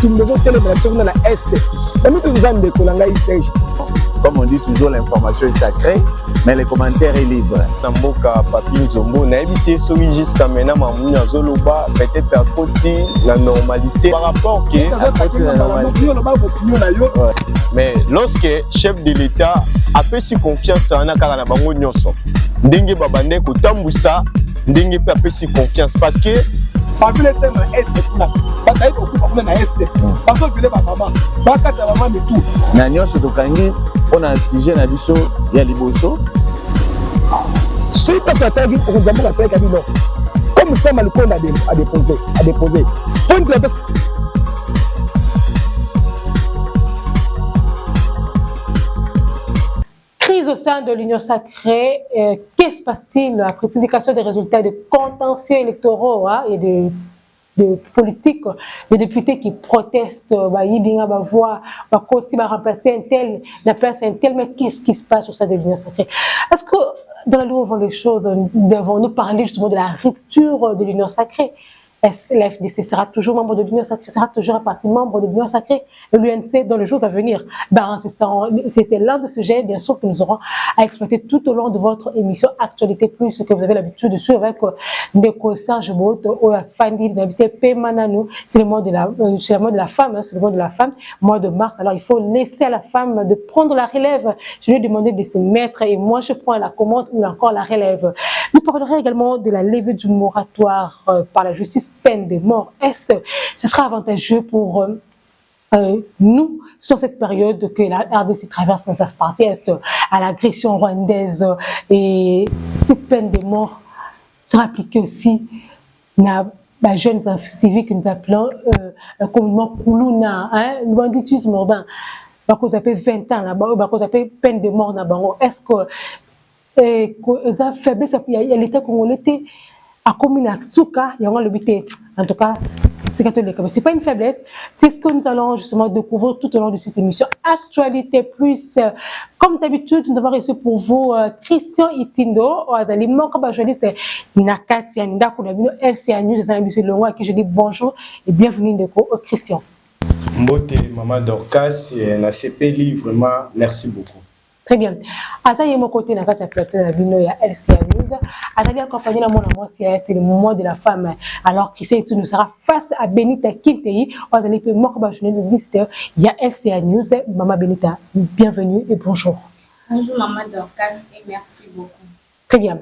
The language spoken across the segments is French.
bitumbezo télévision na est. Mais nous nous en décolanga Serge. Comme on dit toujours, l'information est sacrée, mais les commentaires est libre. Namboka Papi Nzombo, na évité celui jusqu'à maintenant, Mamounia Zoloba, peut-être à côté la normalité par rapport à côté la normalité. Mais lorsque chef de l'État a fait si confiance en Akara Bango Nyoso, Ndenge Babande Kotambusa, Ndenge a fait si confiance parce que Papi laisse na est là. Bataille ko kufa na est. Parce que vile ba maman, ba kata maman de tout. Na Nyoso tokangi on a un sujet na biso ya liboso. Si passe la taille pour nous avoir fait Kabilo. Comme ça Malconde a déposé. Point la base. Crise au sein de l'Union sacrée, qu'est-ce qui se passe-t-il après publication des résultats de contentieux électoraux et de politiques, des députés qui protestent, remplacer un tel, la place un tel, mais qu'est-ce qui se passe au sein de l'Union sacrée? Est-ce que dans la loi des choses, devons-nous parler justement de la rupture de l'Union sacrée? Est-ce que la FDC sera toujours membre de l'Union sacrée, sera toujours un parti membre de l'Union sacrée, et l'UNC dans les jours à venir? C'est l'un des sujets, bien sûr, que nous aurons à exploiter tout au long de votre émission Actualité Plus, que vous avez l'habitude de suivre avec Ndeko Serge Boto, ou Fandi, c'est le mois de la femme, c'est le mois de la femme, mois de mars. Alors il faut laisser à la femme de prendre la relève. Je lui ai demandé de se mettre et moi je prends la commande ou encore la relève. Nous parlerons également de la levée du moratoire par la justice peine de mort. Est-ce que ce sera avantageux pour nous, sur cette période que la RDC traverse dans sa partie est à l'agression rwandaise, et cette peine de mort sera appliquée aussi à les jeunes civiques que nous appelons communément Koulouna, le banditisme urbain, qu'on appelle 20 ans, qu'on appelle peine de mort. Est-ce que ça faiblesse, il y a l'État congolais à commune à Souka, il y a le but, en tout cas, c'est pas une faiblesse, c'est ce que nous allons justement découvrir tout au long de cette émission Actualité Plus. Comme d'habitude, nous avons reçu pour vous Christian Itindo, Azali Mokaba journaliste Nakati Aninda Kunabino LCA News, à qui je dis bonjour et bienvenue de Christian. Mbote Maman Dorcas et NACP vraiment merci beaucoup. Très bien. Azali mon côté na kati plateau na bino ya LCA News. Azali accompagné na mon amour c'est le moment de la femme. Alors Christian Itindo sera face à Benita Kintei, Azali peut Mokaba journaliste il y a LCA News. Maman Benita, bienvenue et bonjour. Bonjour Maman Dorcas et merci beaucoup. Très bien.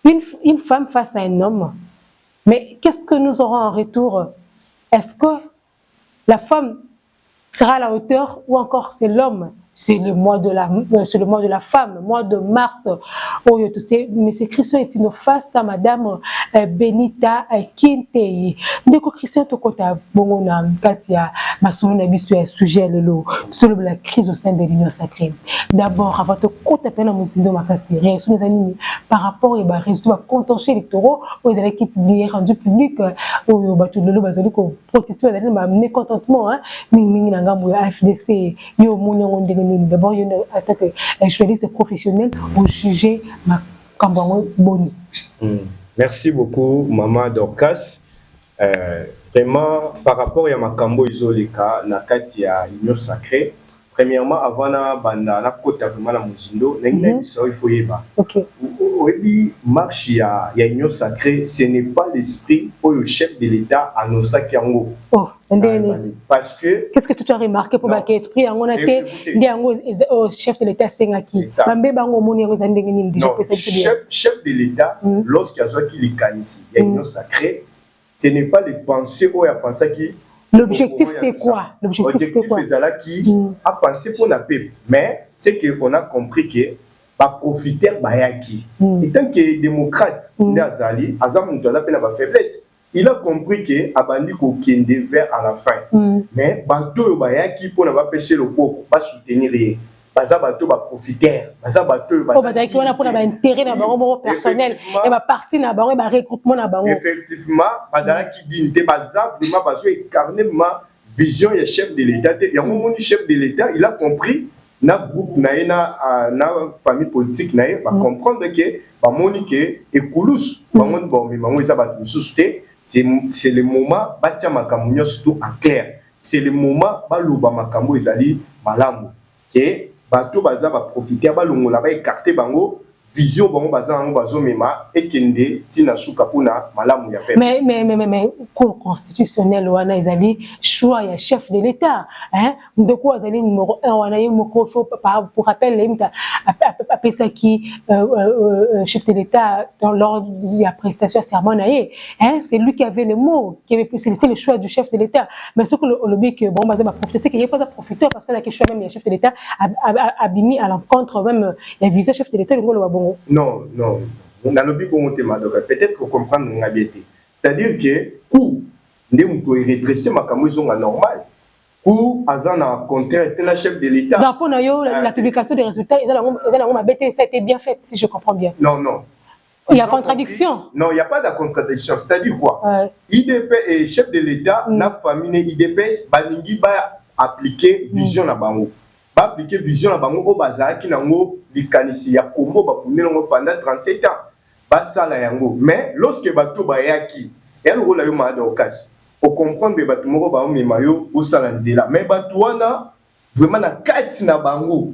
Une femme face à un homme, mais qu'est-ce que nous aurons en retour? Est-ce que la femme sera à la hauteur ou encore c'est l'homme? C'est le mois de la femme, mois de mars. Mais c'est Christian Itindo face à Madame Benita Kintei. Ndeko Christian Tokota Bongona Katia Masono Nabisu est sujet sur la crise au sein de l'Union sacrée. D'abord, avant de compte à peine à Mouzindo Makasi, réaction des animés par rapport aux résultats contentieux électoraux, aux élections publiées rendues publiques, aux bateaux de l'eau, aux protestants, aux mécontentements, Ming Nangamou, AFDC, Yo Mounion. D'abord, il y a une attaque journaliste professionnelle au sujet Makambango Boni. Merci beaucoup, Maman Dorcas. Vraiment, par rapport à Makambo Izoleka, Nakati à l'Union sacrée, premièrement, avant la banda, la côte vraiment la Mouzindo, il faut y aller. Oui, marche il y a l'Union sacrée, ce n'est pas l'esprit pour le chef de l'État à nos sakiango. Parce que qu'est-ce que tu as remarqué pour l'esprit on a été au chef de l'État Sengaki. Chef de l'État, lorsqu'il y a ce qui est ici, il y a l'Union sacrée, ce n'est pas les pensées où il y a pensé qui. L'objectif c'était quoi? L'objectif c'est là qui a pensé pour la paix. Mais c'est qu'on a compris que pas profiter bayaki. Et tant que démocrate, Azali, Azam nous a la faiblesse. Il a compris que Abandi Kokende vers à la fin. Mais bateau bayaki pour ne pas pêcher le pot, pas soutenir rien. Baza bateau ba profiter, baza bateau ba qui on a pour intérêt na bango personnel et ba parti na bango ba regroupement na bango. Effectivement, badala qui dit te baza vraiment parce que carrément vision ya chef de l'État, il y a mon chef de l'État, il a compris na groupe na famille politique na va comprendre que ba monique et koulous ba mon bon mais mango isa ba susté c'est le moment batia makambo surtout en clair. C'est le moment baloba makambo ezali malamu. Et bato baza ba profiter ba longola ba écarter bango vision bango baza bango bazomema ekende tina suka pona malamu ya peuple. Mais cour constitutionnel wana ezali choix ya chef de l'état hein ndeko azali numéro 1 wana yemoko pour rappel limta apesa qui chef de l'état lors de la prestation serment naé hein c'est lui qui avait le mot qui avait c'était le choix du chef de l'état mais ce que le lobby que bon baza ba profiter c'est qu'il y a pas profiteur parce que la question même le chef de l'état a mis à l'encontre même la vision chef de l'état le Non. Dans le but pour monter peut-être faut comprendre la vérité. C'est-à-dire que coup ndé muto redresser makambo zonga normal. Coup azana contraire était la chef de l'état. Dans fond la publication des résultats ils ont ma bête ça a été bien fait si je comprends bien. Non. Il y a contradiction. Non, il y a pas de contradiction. C'est-à-dire quoi? IDP et chef de l'état la famille IDPS baningi ba appliquer vision na bango. Ba appliquer vision na bango au bazar qui nango likanisi ya kombo ba punelongo pendant 37 ans. Ba sala yango. Mais lorsque bato ba yaki, el rola yo ma d'occasion. Au comprendre be bato moko ba o mayo au sala nzela. Mais bato wana vraiment na kati na bango.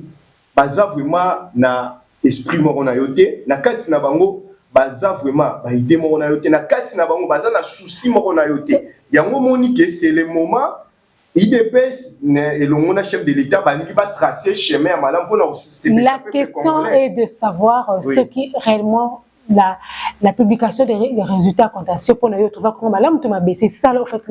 Baza vraiment na esprit moko na yote, na kati na bango baza vraiment ba idée moko na yote, na kati na bango baza na souci moko na yote. Yango moni que c'est le moment IDPS et le chef de l'État va tracer chemin à madame pour la question est de savoir ce qui réellement la publication des résultats contentieux pour nous trouver comment madame tu m'as baissé ça là en fait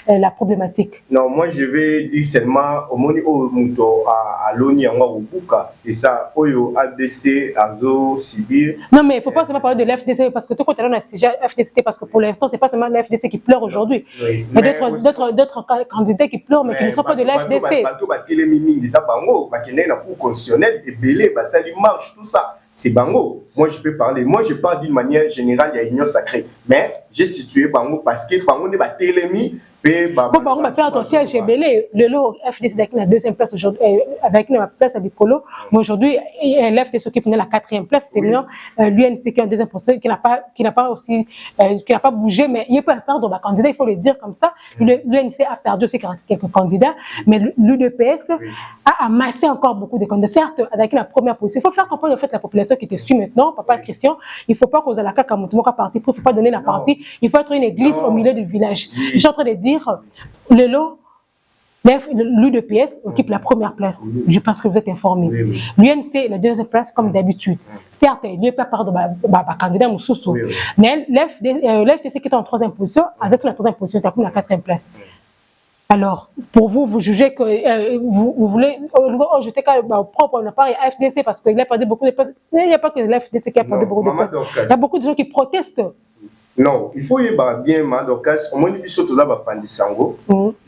la problématique. Non, moi je vais dire seulement au moni au muto à l'ONU en Wabuka, c'est ça oyo ADC Azo Sibir. Non mais il faut pas seulement parler de l'FDC parce que tout côté là on a déjà FDC parce que pour l'instant c'est pas seulement l'FDC qui pleure aujourd'hui. Il y a d'autres candidats qui pleurent mais qui ne sont pas de l'FDC. Bato ba télémini des bango ba kende na cour constitutionnelle et belé ba ça marche tout ça. C'est Bango. Moi, je peux parler. Moi, je parle d'une manière générale, il y a Union Sacrée. Mais j'ai situé Bango parce que Bango n'est pas télémi. Bango va faire attention à Gébélé. Le lot FDC est la deuxième place aujourd'hui, avec la place à Dicolo. Mais aujourd'hui, l'FDC qui est la quatrième place. C'est maintenant l'UNC qui est en deuxième position, qui n'a pas bougé. Mais il n'y a pas perdre de candidat, il faut le dire comme ça. L'UNC a perdu aussi quelques candidats. Mais l'UDPS a amassé encore beaucoup de candidats. Certes, avec la première position. Il faut faire comprendre en fait la population qui te suit maintenant, Papa Christian. Il ne faut pas causer la caca comme tout le monde parti. Il ne faut pas donner la partie. Il faut être une église au milieu du village. Je suis en train de dire le lot, l'UDPS occupe la première place. Je pense que vous êtes informés. L'UNC la deuxième place comme d'habitude. Certes, il n'y a pas part de candidat Moussoussou. Mais l'FDC qui est en troisième position, avec sur la troisième position, tu as la quatrième place. Alors, pour vous, vous jugez que vous voulez jeter propre part à FDC parce qu'il a perdu beaucoup de places. Il n'y a pas que l'FDC qui a perdu beaucoup de places. Il y a beaucoup de gens qui protestent. Non, il faut y avoir bien Madocas. Au moins, il faut tout d'abord pandisango.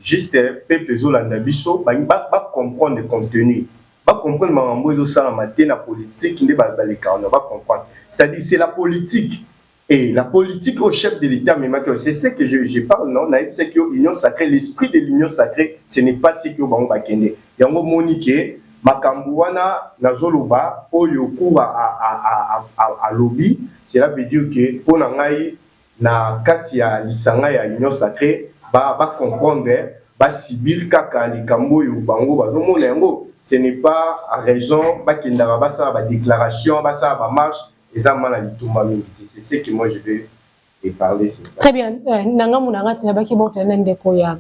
Juste peuple zolanda biso, ba comprendre le contenu, ba comprendre mambo zo sala matin la politique, ne ba baleka, on va comprendre. C'est-à-dire c'est la politique et la politique au chef de l'État, mais c'est ce que je parle non, c'est que l'union sacrée, l'esprit de l'union sacrée, ce n'est pas ce que bango bakende. Yango monique makambo wana nazoloba oyo kuwa a lobby, cela veut dire que pour ngai na kati ya lisanga ya union sacrée ba comprendre ba sibil kaka likambo yo bango bazomona yango ce n'est pas à raison ba kindara ba ça ba déclaration ba ça ba marche ezama na litumba mingi c'est ce que moi je vais parler c'est ça. Très bien nanga munanga tinabaki bon tena ndeko ya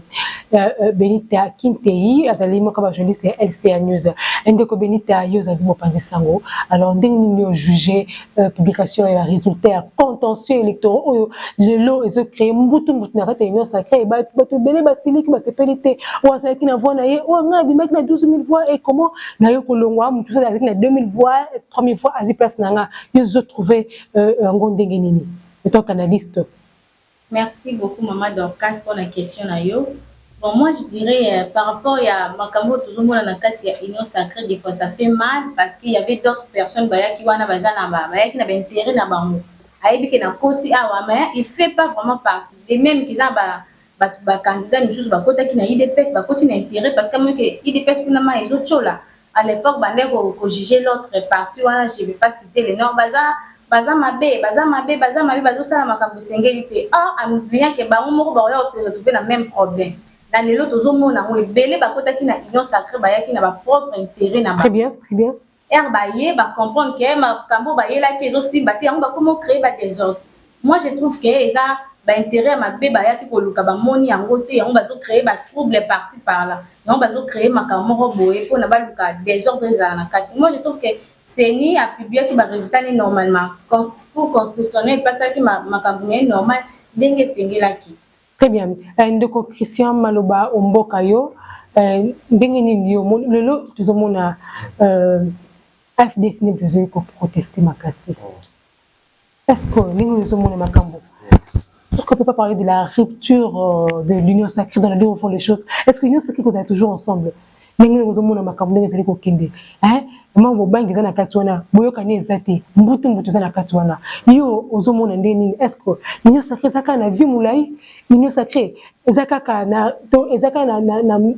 Benita Kintei azali mo kaba journaliste LCA News ndeko Benita yo azali mo panze sango alors ndenge nini juger publication et résultat contentieux électoraux le lot ils ont créé mbutu na kata union sacrée ba to belé ba siliki ba sepelité ou azali ki na voix na ye ou nga bi na 12000 voix et comment na yo kolongwa mutu azali na 2000 voix 3000 voix azi place nanga ils ont trouvé ngo ndenge nini et ton analyste. Merci beaucoup Maman Dorcas pour la question na yo. Bon, moi, je dirais, par rapport à Makambo, tout le monde dans la union sacrée, des fois, ça fait mal parce qu'il y avait d'autres personnes qui ont intérêt dans Bango. Il ne fait pas vraiment partie. Et même qu'ils ont des candidats, qui ont IDPS, qui ont intérêt parce que IDPS, ils ont là. À l'époque, ils ont jugé l'autre parti, je ne vais pas citer les noms, baza mabe bazosala makambo esengeli te en oubliant que bango moko baoya se retrouver na même problème na lelo tozomona ngo ebele bakotaki na union sacrée bayaki na bapropre intérêt na très bien baye bacomprendre ke makambo bayelaki ezosimba te yango bakoma créer badésordre. Moi je trouve que eza baintérêt ya mabe bayaki koluka bamoni yango te yango bazocréer batrouble par-ci par-là yango bazocréer makambo moko boye mpona baluka désordre ezala na kati. Moi je trouve que CENI apubliaki barésultat ni normalement cour constitutionnel epasaki makambo naye normal ndenge esengelaki. Très bien. Ndeko Christian Maloba omboka yo ndenge nini yo lelo tozomona FDC ne besoin de protester makasi. Est-ce que ndenge tozomona makambo? Est-ce qu'on peut pas parler de la rupture de l'union sacrée dans la vie au fond les choses? Est-ce que l'union sacrée vous êtes toujours ensemble? Ndenge tozomona makambo ndenge zali ko kende. Mambo bangi zana kati wana boyoka ni ezate mbutu zana kati wana yo ozomona ndenge nini? Est-ce que l'union sacrée zaka na vie mulai l'union sacrée ezaka na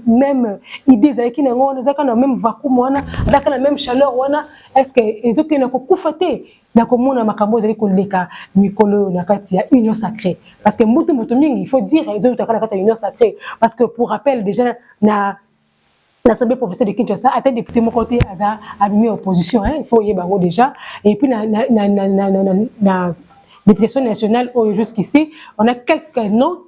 même idée zaki na ngona zaka na même vacuum wana zaka na même chaleur wana? Est-ce que ezoke na kokufa te na komona makambo zali koleka mikolo na kati ya union sacrée? Parce que mbutu mingi il faut dire ezotaka na kati ya union sacrée parce que pour rappel déjà na l'Assemblée professionnelle de Kinshasa a été député mon côté a mis opposition, il faut y avoir déjà. Et puis la députation nationale jusqu'ici, on a quelques noms,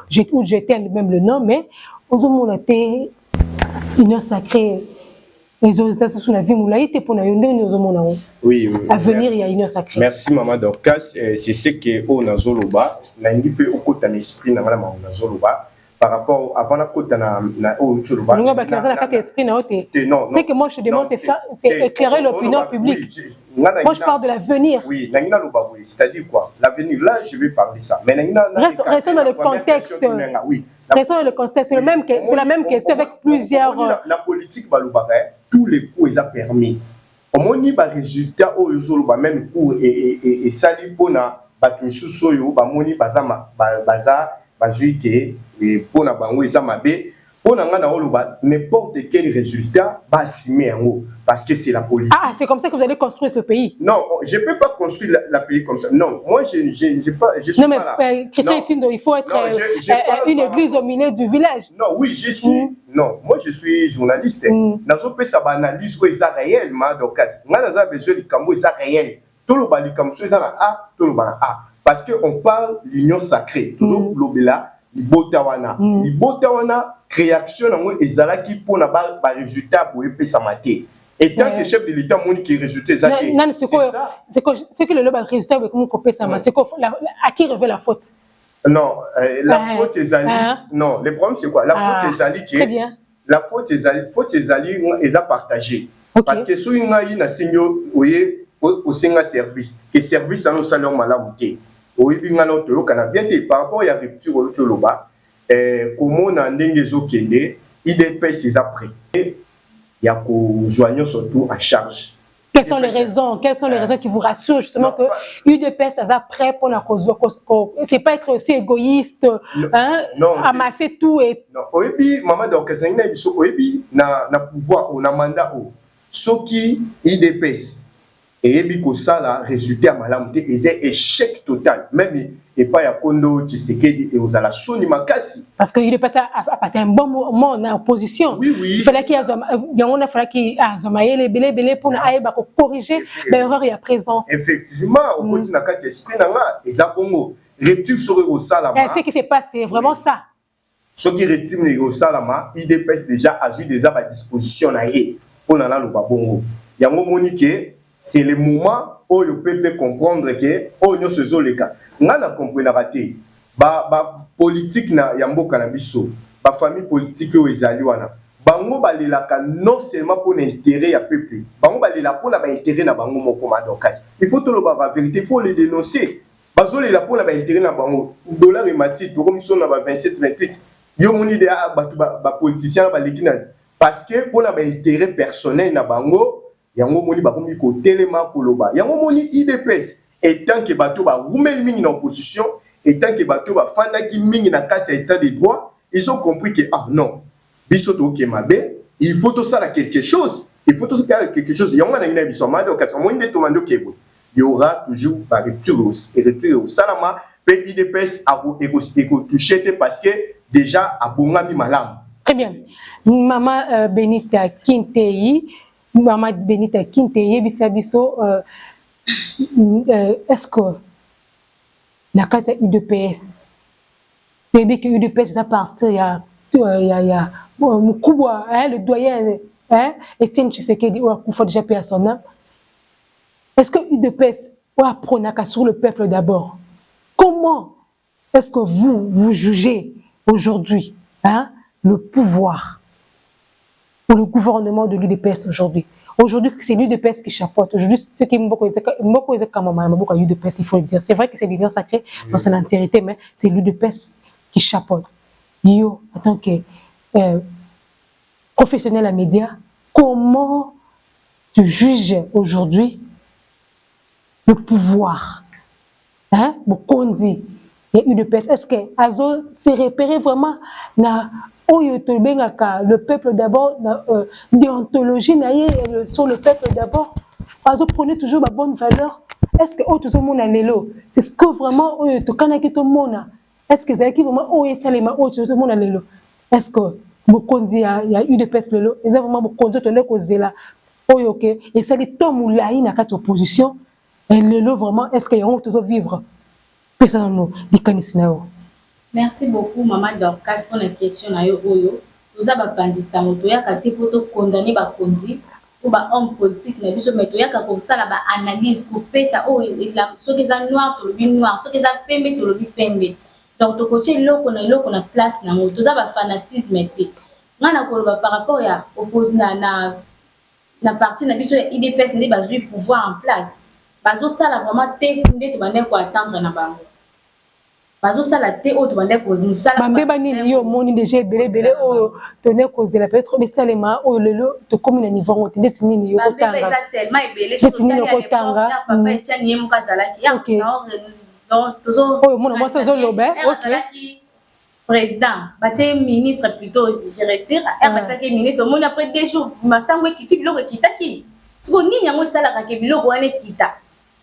j'étais même le nom, mais aux hommes on était union sacrée. Les autres sous la vie moulaïte pour nous oui, à venir il y a union sacrée. Merci maman Dorcas, c'est ce que on a zoloba, n'angi peu au côté d'esprit na maman on a zoloba. Par rapport avant la côte na Chuluba. C'est que moi je demande c'est éclairer l'opinion publique. Moi je parle de l'avenir. Oui, c'est-à-dire quoi? L'avenir là, je vais parler ça. Mais restons dans le contexte. Restons dans le contexte, c'est la même question avec plusieurs la politique tous les coups ils a permis. Au moins ni ba résultat au Zoluba même cours et sali pona batmisu soyo ba moni bazama baza bajuike et pour na bango eza mabe pour na ngana oloba n'importe quel résultat ba assumer yango parce que c'est la politique. Ah, c'est comme ça que vous allez construire ce pays? Non, je peux pas construire la pays comme ça. Non, moi je suis pas là. Christian Etindo, il faut être une église au milieu du village. Non, oui, je suis non, moi je suis journaliste. Nazo pe sa analyse ko eza réellement donc ngana za besoin de kambo eza réel. Tout le bali comme ça eza na A, tout le bana A. Parce qu'on parle l'union sacrée. Toujours l'obéla, l'botawana. L'botawana, réaction, ezalaki pour na ba résultat pour épée sa maté. Et tant que chef de l'État, mon qui résultat, c'est que le lobe résultat avec mon copé sa maté. À qui revient la faute? Non, la faute est allée. Non, le problème c'est quoi? La faute est allée qui. La faute est allée, ils a partagé. Parce que si on a une signaux, oui, au sein service, que service à nos salaires malamuté. Oui, bien par rapport à la rupture au Toloba, comment on a ndengezokende, IDPS is après. Il y a qu'on joignent surtout à charge. Quelles sont les raisons? Quelles sont les raisons qui vous rassurent justement que UDPS est prêt pour la cause? C'est pas être aussi égoïste, amasser tout et. Non, oui, puis maman d'orchestre, oui, na pouvoir, on a mandat au. Ce qui IDPS. Et puis que ça là résultat malamuté et échec total même et pas ya Kondo Tshisekedi et aux ala Soni Makasi parce que il est passé à passer un bon moment en opposition. Oui il fallait qu'il y a Zomaye belé pour aïba corriger l'erreur il y a présent. Effectivement au côté na kati esprit nanga eza bongo rupture sur au salama. Ce qui s'est passé vraiment ça. Ce qui rupture au salama IDPS déjà a eu déjà à disposition na yé pour nana lo bongo yango monique. C'est le moment où le peuple comprendre que nous faisons les cas. Nous compris la raté. Politique na yambo cannabis, famille politique au ezaliwana. Bango balelaka non seulement pour l'intérêt ya peuple. Bango balela pour la intérêt na bango moko madokas. Il faut tout le la vérité, il faut le dénoncer. Bazo lela pour la intérêt na bango. Dollar et mati, to comme son na 27 28. Yo moni de ba politicien ba lekina parce que pour la intérêt personnel na bango yango moni bakomi ko telema koloba yango moni IDPS et tant que bato ba rumel mingi na opposition et tant que bato ba fandaki mingi na kati état de droit ils ont compris que ah non biso to kemabe il faut tout ça quelque chose yango na ina biso mado ka moni de tomando kebo il y aura toujours par retour et retour au salama puis IDPS a touché parce que déjà à bongami malam. Très bien. Maman Benita Kintei, Maman Benita Kintei bisabiso est-ce que la case UDPS début que UDPS est parti il y a Mukubwa le doyen Etienne Tshisekedi ou Akufo déjà payé son âme. Est-ce que UDPS va prendre sur le peuple d'abord? Comment est-ce que vous jugez aujourd'hui le pouvoir ou le gouvernement de l'UDPS aujourd'hui? Aujourd'hui, c'est l'UDPS qui chapeaute. Aujourd'hui, ce qui est beaucoup UDPS, il faut le dire. C'est vrai que c'est l'union sacrée dans son entièreté, mais c'est l'UDPS qui chapeaute. Yo, en tant que professionnel à médias, comment tu juges aujourd'hui le pouvoir? Bokondi, il y a UDPS. Est-ce que Azo s'est repéré vraiment na le peuple d'abord, déontologie sur le peuple d'abord? Azo prenait toujours la bonne valeur. Est-ce que tout le monde a l'élo? C'est ce que vraiment tout le monde a. Est-ce que c'est vraiment tout le monde a l'élo? Est-ce que Bokondi, il y a UDPS l'élo? Est-ce que vraiment Bokondi te l'a causé là? Et ça dit Tom ou Laï n'a qu'à opposition. Et l'élo vraiment, est-ce qu'il y a toujours vivre? Merci beaucoup, Maman Dorcas, pour la question. Nous avons bandit ça, nous avons condamné Bakondi ou homme politique, mais nous avons comme ça la analyse pour faire ça. Oh, ceux qui sont noirs, tout le noir, ceux qui sont pembe, tout le pembe. Donc, au côté là, on a place, nous avons fanatisme. Nous avons par rapport à la partie de l'IDPS, nous avons eu pouvoir en place. Parce que ça, vraiment, tu vas attendre na bango. Parce que ça, la tu vas causer ça. Bambé yo moni déjà belé o tenir causer la peut-être mais ça les ma o le to comme na niveau on tenir tini yo kotanga. Bambé ça tellement belé. Je tini yo kotanga. Papa tiens ni mu kazalaki. Donc toujours. Oh mon moi ça zo lobé. OK. Président, baté ministre plutôt, je retire. Baté ministre, mon après 2 jours, masangwe kiti biloko kitaki. Siko nini yango sala ka ke biloko wana kita.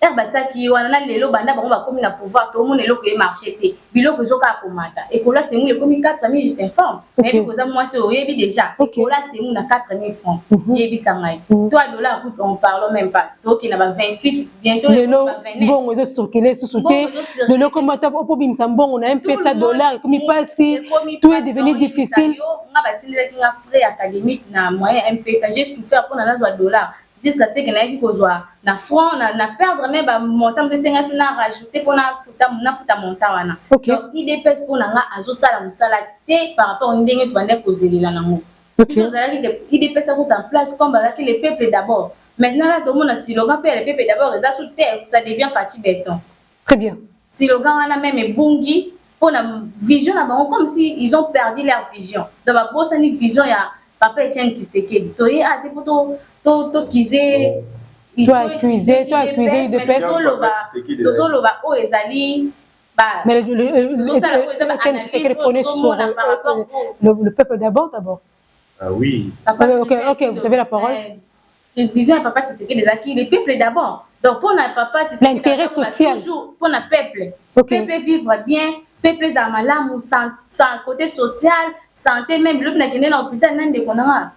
Bataki wana lelo banda bango bakomi na pouvoir to mon eloko e marché te biloko zoka komata et là c'est nous le komi 4000 je t'informe mais parce que moi c'est oyebi déjà et là c'est nous na 4000 francs yebi sangai toi dollar coûte on parle même pas donc il y a 28 bientôt lelo bon on circuler sous sauter lelo comme ta pour bimsa bon on a un peu ça dollar comme il passe tout est devenu difficile on va batindela kinga frais académique na moyen un peu ça j'ai souffert pour na dollar jusqu'à ce que na kozwa na franc na perdre même ba montant de 50 na rajouter pour na futa montant wana donc IDPS pour nga azo sala musala te par rapport ndenge tu bande kozelela nango donc IDPS a en place comme que le peuple d'abord maintenant là tout le monde a slogan pour le peuple d'abord les sous terre ça devient Fati béton très bien slogan wana même bungi pour la vision na bango comme si ils ont perdu leur vision donc ba bossa ni vision ya papa Etienne Tshisekedi to y a des photos to kize toi accuser UDPS tozoloba o ezali ba mais le peuple d'abord oui ok vous avez la parole une vision papa Tshisekedi ezaki le peuple d'abord donc pour na papa Tshisekedi l'intérêt social toujours pour na peuple peuple vivre bien peuple za malamu sans côté social santé même le na kende na hôpital nande konanga.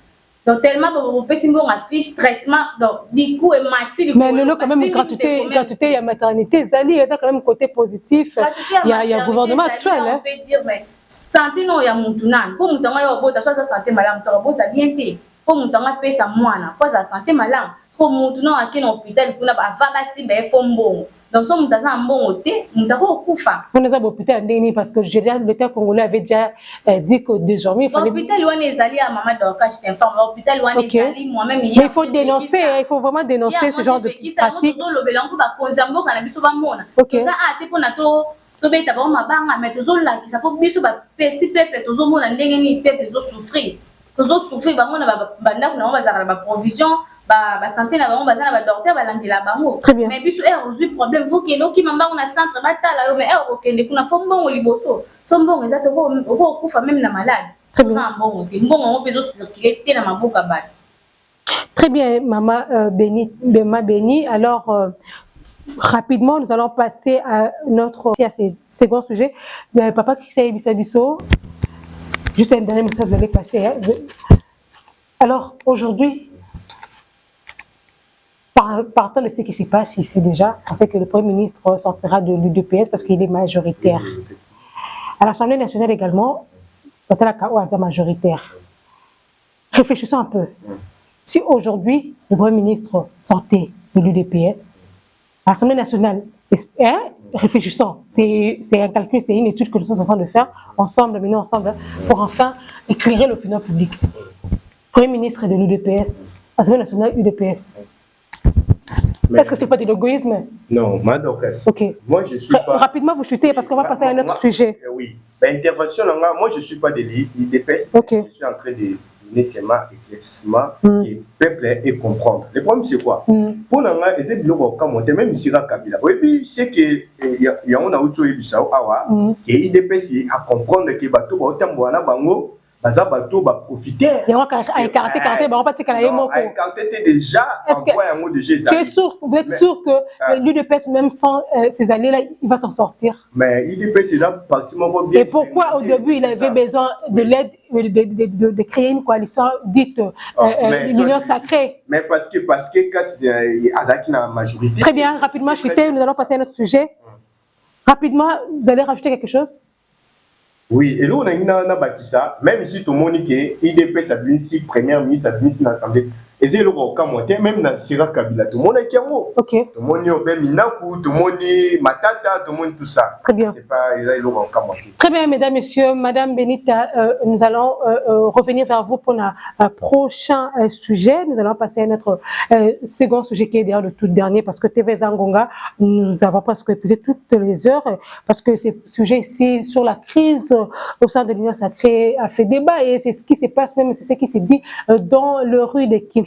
Donc tellement vous pouvez si on affiche traitement donc du coup et mati mais le quand même gratuité il y a maternité zali il y a quand même côté positif il y a gouvernement actuel on peut dire mais santé non ya muntu nan pour mutanga yo bota soit santé malamu to bota bien té pour mutanga pesa mwana fois sa santé malamu pour muntu non akina hôpital kuna ba va basi ba fombo donc so mutaza mbongo té mutako kufa on est à l'hôpital ndeni parce que l'État congolais avait déjà dit que désormais il fallait l'hôpital loin ezali à Maman Dorcas je t'informe l'hôpital loin ezali moi-même mais il faut dénoncer il faut vraiment dénoncer ce genre de pratique to lobela ngo ba konzambo kana biso ba mona ça a té pona to beta ba mabanga mais tozo la ki ça pour biso ba petit peuple tozo mona ndenge ni peuple zo souffrir ba mona ba ndako na ba za ba provision ba santé na bango bazana ba docteur ba landela bango mais biso aujourd'hui problème vous que qui mamba on a centre batala yo mais okende kuna fo mbongo liboso so mbongo ezate ko kufa même na malade très bien mbongo on peut circuler te na maboka ba très bien maman Béni alors rapidement, nous allons passer à ce second sujet. Papa Christian Bissabiso, juste un dernier message, vous allez passer. Hein. Alors, aujourd'hui, partant de ce qui se passe ici déjà, on sait que le Premier ministre sortira de l'UDPS parce qu'il est majoritaire. À l'Assemblée nationale également, quand elle a majoritaire. Réfléchissons un peu. Si aujourd'hui, le Premier ministre sortait de l'UDPS, l'Assemblée nationale, réfléchissons, c'est un calcul, c'est une étude que nous sommes en train de faire ensemble, mais nous ensemble, pour enfin éclairer l'opinion publique. Premier ministre de l'UDPS, Assemblée nationale UDPS. Est-ce que ce n'est pas de l'égoïsme? Non, madame. Ok. Moi, je suis pas... Rapidement, vous chutez parce qu'on va passer à un autre sujet. Oui. L'intervention, moi, je ne suis pas de l'UDPS. Okay. Je suis en train de donner seulement éclaircissement et peuple et comprendre. Le problème, c'est quoi? Pour nous, les aides de même ici à Kabila. Et puis, c'est que il y a un autre et l'UDPS à comprendre que bateau autant boana bango. Bazabato va profiter. Il y a déjà envoyé un mot de Jésus. Vous êtes sûr que l'UDPS, même sans ces années-là, il va s'en sortir? Mais l'UDPS est là pratiquement bien. Et pourquoi au début il avait besoin de l'aide de créer une coalition dite l'Union sacrée? Mais parce que quand il y a la majorité. Très bien, rapidement, nous allons passer à notre sujet. Rapidement, vous allez rajouter quelque chose? Oui, et là, on a une bâtissa, même si tout le monde dit que l'IDPS a une si première ministre, a une l'Assemblée. Et c'est le cas, même dans Sira Kabila, tout le monde est Kiamo. Ok. Tout le monde est Minaku, tout le monde est Matata, tout le monde tout ça. Très bien. C'est pas le cas. Très bien, mesdames, messieurs, Madame Benita, nous allons revenir vers vous pour un prochain sujet. Nous allons passer à notre second sujet qui est d'ailleurs le tout dernier parce que TV Zangonga, nous avons presque épuisé toutes les heures parce que ce sujet ici sur la crise au sein de l'Union sacrée a fait débat et c'est ce qui se passe même, c'est ce qui s'est dit dans le rue de Kinshasa.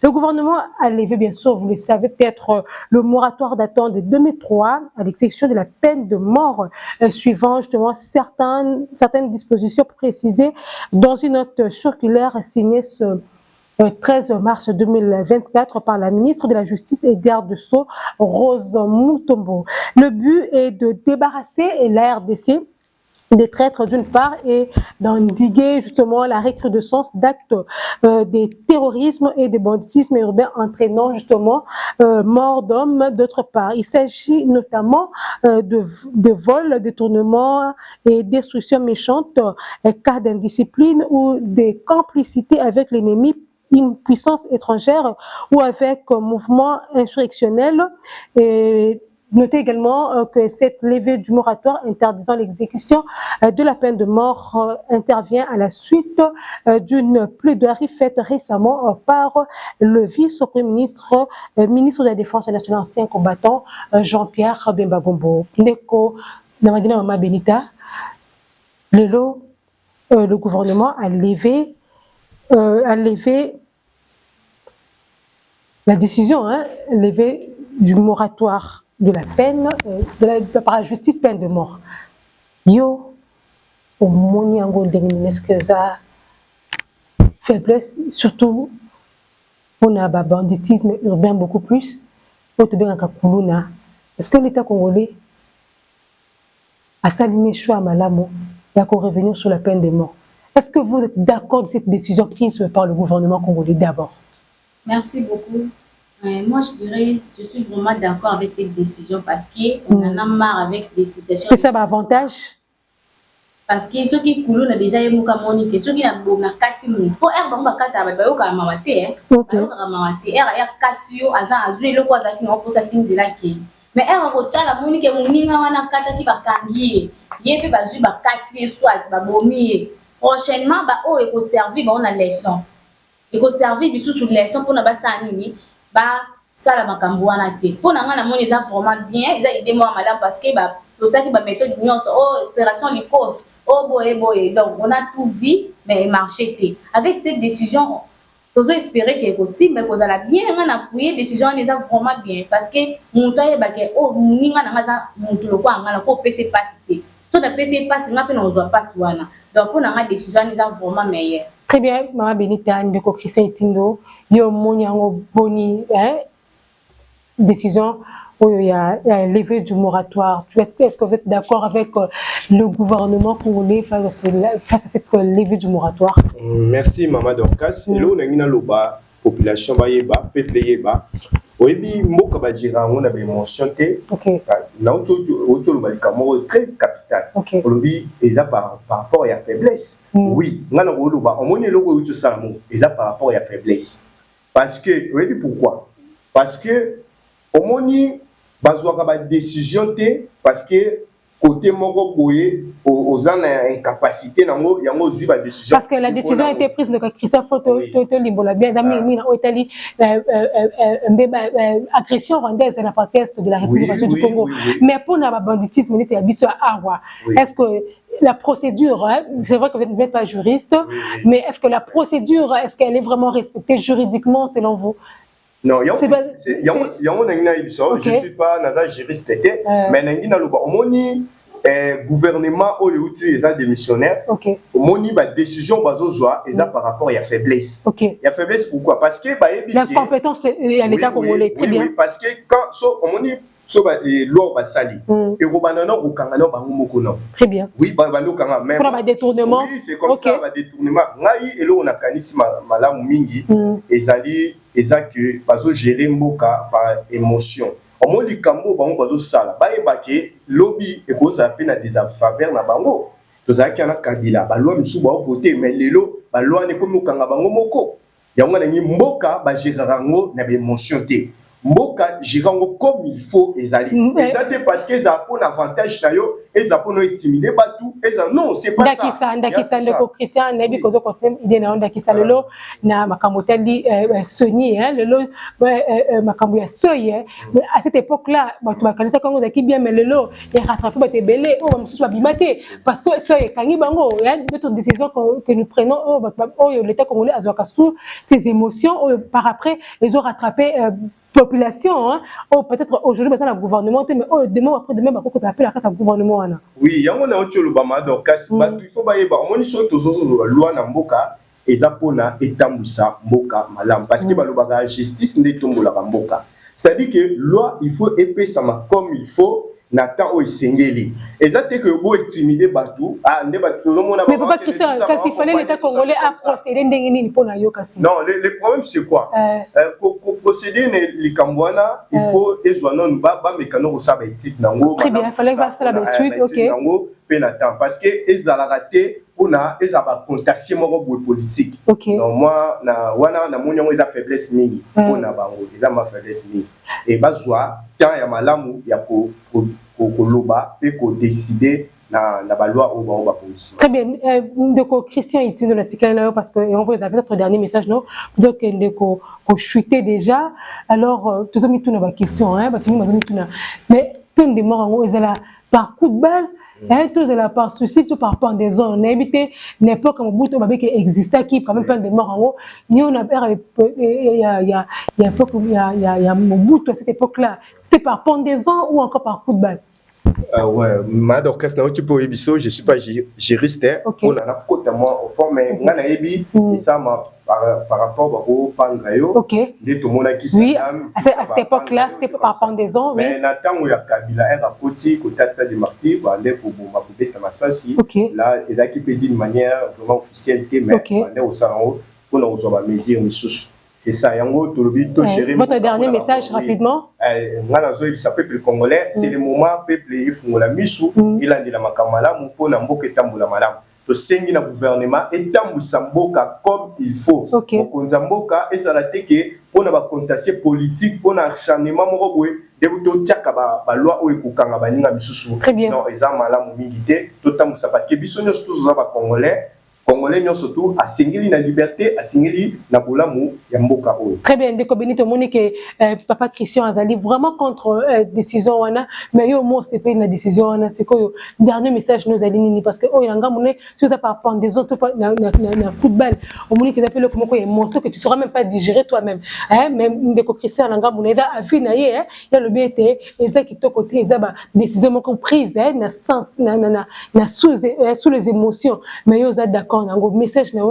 Le gouvernement a levé, bien sûr, vous le savez peut-être, le moratoire datant de 2003 à l'exécution de la peine de mort suivant justement certaines dispositions précisées dans une note circulaire signée ce 13 mars 2024 par la ministre de la Justice et garde Sceaux, Rose Mutombo. Le but est de débarrasser la RDC des traîtres d'une part et d'endiguer justement la recrudescence d'actes des terrorismes et des banditismes urbains entraînant justement mort d'hommes d'autre part. Il s'agit notamment de vols, détournements et destructions méchantes, cas d'indiscipline ou des complicités avec l'ennemi, une puissance étrangère ou avec un mouvement insurrectionnel. Et notez également que cette levée du moratoire interdisant l'exécution de la peine de mort intervient à la suite d'une plaidoirie faite récemment par le vice-premier ministre, ministre de la Défense nationale, ancien combattant, Jean-Pierre Bemba Gombo. Ndeko, Namadina Mama Benita, le gouvernement a levé la décision, levée du moratoire de la peine, par la justice, peine de mort. Yo, au moniango est-ce que ça faiblesse, surtout on a un banditisme urbain beaucoup plus, est-ce que l'État congolais a s'aligné choix à Malamo et a revenir sur la peine de mort? Est-ce que vous êtes d'accord de cette décision prise par le gouvernement congolais d'abord? Merci beaucoup. Moi, je dirais, je suis vraiment d'accord avec cette décision parce qu'on en a marre avec des situations. C'est ça l'avantage? Parce que ceux qui coulent ont déjà eu Moukamoni, ceux qui n'ont pas de il faut être kata ba yo ka mamate ok ka mamate ya katio aza azui le kwa za ki no posa sinzi la ki mais ko tala moni ke muninga wana kata ki bakangi ye pe bazui ba kati soit ba bomi prochainement ba o eko servir ba on a leçon eko servir bisu sous leçon pour na ba sanini ba sala makambo wana te pour na ngana moni za vraiment bien ils a idée moi madame parce que ba totaki ba méthode nyonso opération likos. Oh boy, donc on a tout vu, mais marché. Avec cette décision, on peut espérer qu'elle est possible, mais qu'on a bien appuyé, décision on les a vraiment bien. Parce que mon temps est baqué, oh, mon le quoi, on a un PC passé. Soit le PC passe, on a pas nos pas souvent. Donc on a décision on les a vraiment meilleure. Très bien, Maman Benita, Ndeko Christian Tindo, yo moni ango boni, décision il y a levé du moratoire. Est-ce que vous êtes d'accord avec le gouvernement congolais face à cette levée du moratoire? Merci Maman Dorcas. Et là, on a une population, peuple yeba. Oui, mboka badira on a bien mentionné. OK. Là autour le très capital. OK. Aujourd'hui, ils a par rapport à la faiblesse. Oui, ngana oloba on moni logo utu salamo, ils a par rapport à la faiblesse. Parce que oui, pourquoi? Parce que au moni bazwa ba décision té parce que côté moko boye aux en incapacité nango yango zui ba décision. Parce que la décision a été prise de Christophe Toto Limbola bien dans mina au Italie agression rwandaise à la partie est de la République du Congo. Mais pour na banditisme il y a biso awa. Est-ce que la procédure, c'est vrai que vous n'êtes pas juriste, mais est-ce que la procédure, est-ce qu'elle est vraiment respectée juridiquement selon vous? Non, je ne suis pas un juriste, mais le gouvernement a démissionnaire. Il a décision par rapport à la faiblesse. La faiblesse, pourquoi? Parce que la compétence de l'État congolais, très bien. Parce que quand l'or va salir et robanano rokangano bangumokono. Très bien. Oui, bando kanga même. Pour un détournement. Oui, c'est comme ça, un détournement. Ngai elo on a kanisi malamu mingi ezali que bazo gérer mboka par émotion. Omo likambo bango bazo sala. Ba ebake lobby e ko ça peine des faveurs na bango. Tozaki ana kabila ba loi misu ba voter mais lelo ba loi ne komi kanga bango moko. Yango na ngi mboka ba gérer rango na émotion té. Mboka girango comme il faut ezali. Ezate parce que ça pour l'avantage na yo, eza pour no intimider batu, eza non, c'est pas ça. Ndakisa ndeko Christian nebi kozo conseil idée na ndakisa lelo na makamoteli Sony lelo makambo ya soye à cette époque là batu bakanisa kongo zaki bien mais lelo ya rattraper bate belé o msusu babimate parce que soye kangi bango d'autres décisions que nous prenons l'État congolais azwaka sous ses émotions par après ils ont rattrapé population, ou peut-être aujourd'hui, c'est le gouvernement, mais demain, après-demain, il faut appeler la gouvernement. Oui, il y a un autre Lubama, donc il faut que les loi na mboka ezapona etambusa mboka malam parce que la justice n'est pas la mboka. C'est-à-dire que loi, il faut épaisser comme il faut. Nathan Oisengeli. Et ça, c'est que vous intimidez Batou. Mais pourquoi Christian, parce qu'il fallait l'État congolais à procéder pour la Yokasi. Non, le problème c'est quoi? Pour procéder les Cambouana, il faut les zones bas mécano ça va être nango. Très bien, il fallait faire ça l'habitude, ok. Nango Pénatan parce que ils ont raté pour na ils ont contesté mon politique. Ok. Donc moi na wana na mon ils a faiblesse mingi pour na bango ils ont ma faiblesse mingi et bazwa tant ya malamu ya ko loba et ko décider na ba loi au ba police. Très bien. Donc Christian il dans l'article là parce que on peut avoir notre dernier message non donc ko chuter déjà alors tout mis tout na question hein tout na mais plein de morts en ils là par coup de balle tous là par souci tout par pendaison on a évité n'importe comme bout babé qui existait qui quand même plein de morts en haut nous on a il y a peu il y a bout à cette époque là c'était par pendaison ou encore par coup de balle. Ouais, Madorcas na tu peux ebiso, je suis pas juriste on a totalement au fond mais ngana ebi et ça par rapport au pandrayo OK de tout monde qui oui à cette époque là c'était par pendaison mais Nathan ou ya Kabila era koti côté stade de martyr pour aller pour bomba pour beta masasi là il a qui peut dire de manière vraiment officielle mais aller au salon pour nous avoir mesure missus. C'est ça, votre dernier message rapidement. Ça peuple congolais, c'est le moment peuple il faut la misou, il a dit la makamala, mon pona mboka tambula malam. Le sengi na gouvernement et tambusa mboka comme il faut. Mokonza mboka et ça la teke pour na ba contentieux politique, pour na acharnement moko boye, de buto tiaka ba loi o ekukanga baninga misusu. Très bien. Non, eza malamu milité, to tambusa parce que biso nyos tous za ba congolais. Congolais surtout à singeli la liberté à singeli na bolamu ya mboka oyo. Très bien ndeko Benito Monique papa Christian Azali vraiment contre décision wana mais yo mo c'est pas une décision wana c'est quoi dernier message nous ali nini parce que oh yanga mone si ça par pendaison tout na football au Monique qui appelle comme quoi un monstre que tu sauras même pas digérer toi-même hein même ndeko Christian yanga mone da avis na ye hein il y a le BT eza qui to côté eza ba décision mo comprise hein na sens na sous les émotions mais yo za d'accord un message là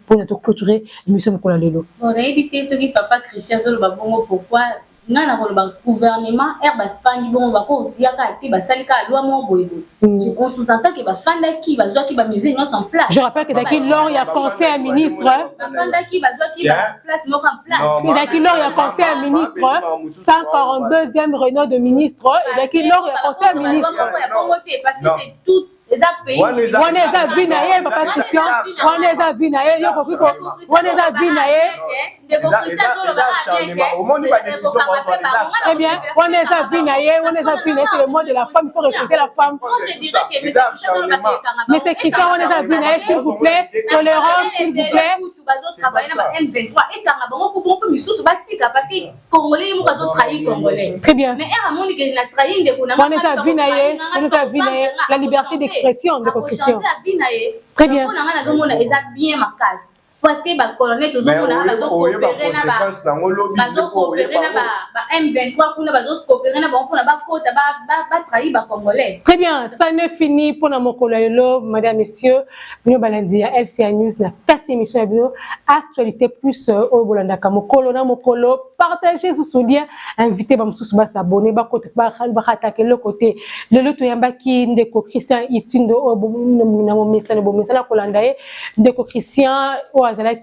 pour nous clôturer l'émission pour la lelo. On a évité ce qui papa Christian Zolo babongo pourquoi ngana ko ba gouvernement bafandi bon ba ko ziaka te basalika loi mo boyebo on sous-entend que bafanda ki bazwa ki ba mise en place. Je rappelle que daki lors il y a conseil à ministre bafanda ki bazwa ki ba place mo en place. Daki lors il y a conseil à ministre 142e réunion de ministre et daki lors il y a conseil à ministre parce que c'est tout pays. On est à Vinaye, papa Christian. On est à Vinaye, yo kofi ko. On est à Vinaye. Eh bien, on est à Vinaye, c'est le mois de la femme, il faut respecter la femme. Mais c'est Christian, on est à Vinaye, s'il vous plaît. Tolérance, s'il vous plaît. Très bien. On est à Vinaye, la liberté d'expression, de concussion. Très bien. Parce que les colonels tous coopérer très bien, ça ne finit pour la Mokolelo, madame, messieurs. Nous balandia LCA News na 4e émission de actualité plus au Bolanda Kamokolo na Mokolo. Partagez ce soutien, invitez bamsous ba s'abonner, ba côté ba attaquer le côté. Le loto yamba ki ndeko Christian Itindo o na mo messana kolandaye ndeko Christian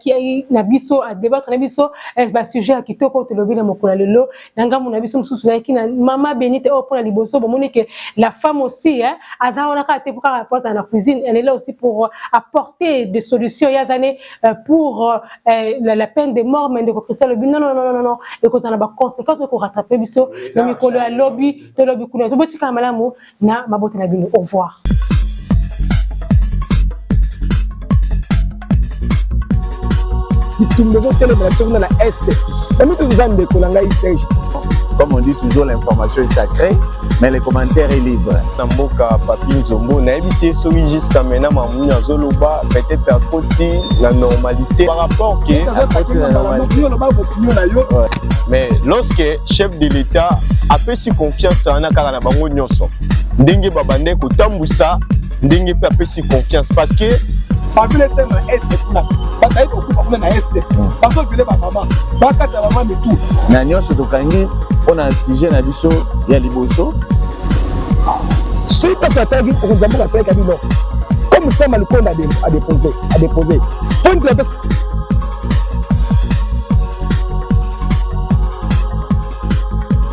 qui na biso à débattre na biso ba sujet à kitoko to lobi na mokola lelo nanga mona biso mususu ki na mama Benite o pour la liboso bon moni que la femme aussi hein azaona ka te pour rapporter dans la cuisine elle est là aussi pour apporter des solutions il y a des années pour la peine de mort mais de Christian lobi non et que ça na ba conséquences pour rattraper biso na mikolo ya lobby to lobby kuna to botika malamu na mabote na bino au revoir. Comme on dit toujours, l'information est sacrée, mais les commentaires est libre. Namboka Papi Nzombo, n'a évité celui jusqu'à maintenant, Mamounia Zoloba, peut-être à côté la normalité par rapport à mais lorsque chef de l'État a fait si confiance en Akara Bango Nyoso, Dengue Babande Kotambusa, Dengue a fait si confiance parce que parmi les thèmes à Est, bataille au coup de Est, parce que les maman, bakata maman de tout. Nanyo Sotokangi, on a un sujet na biso ya liboso. Suite à cette avis, on nous a montré qu'à dire non. Comme ça, Malukonda a déposé. Point de la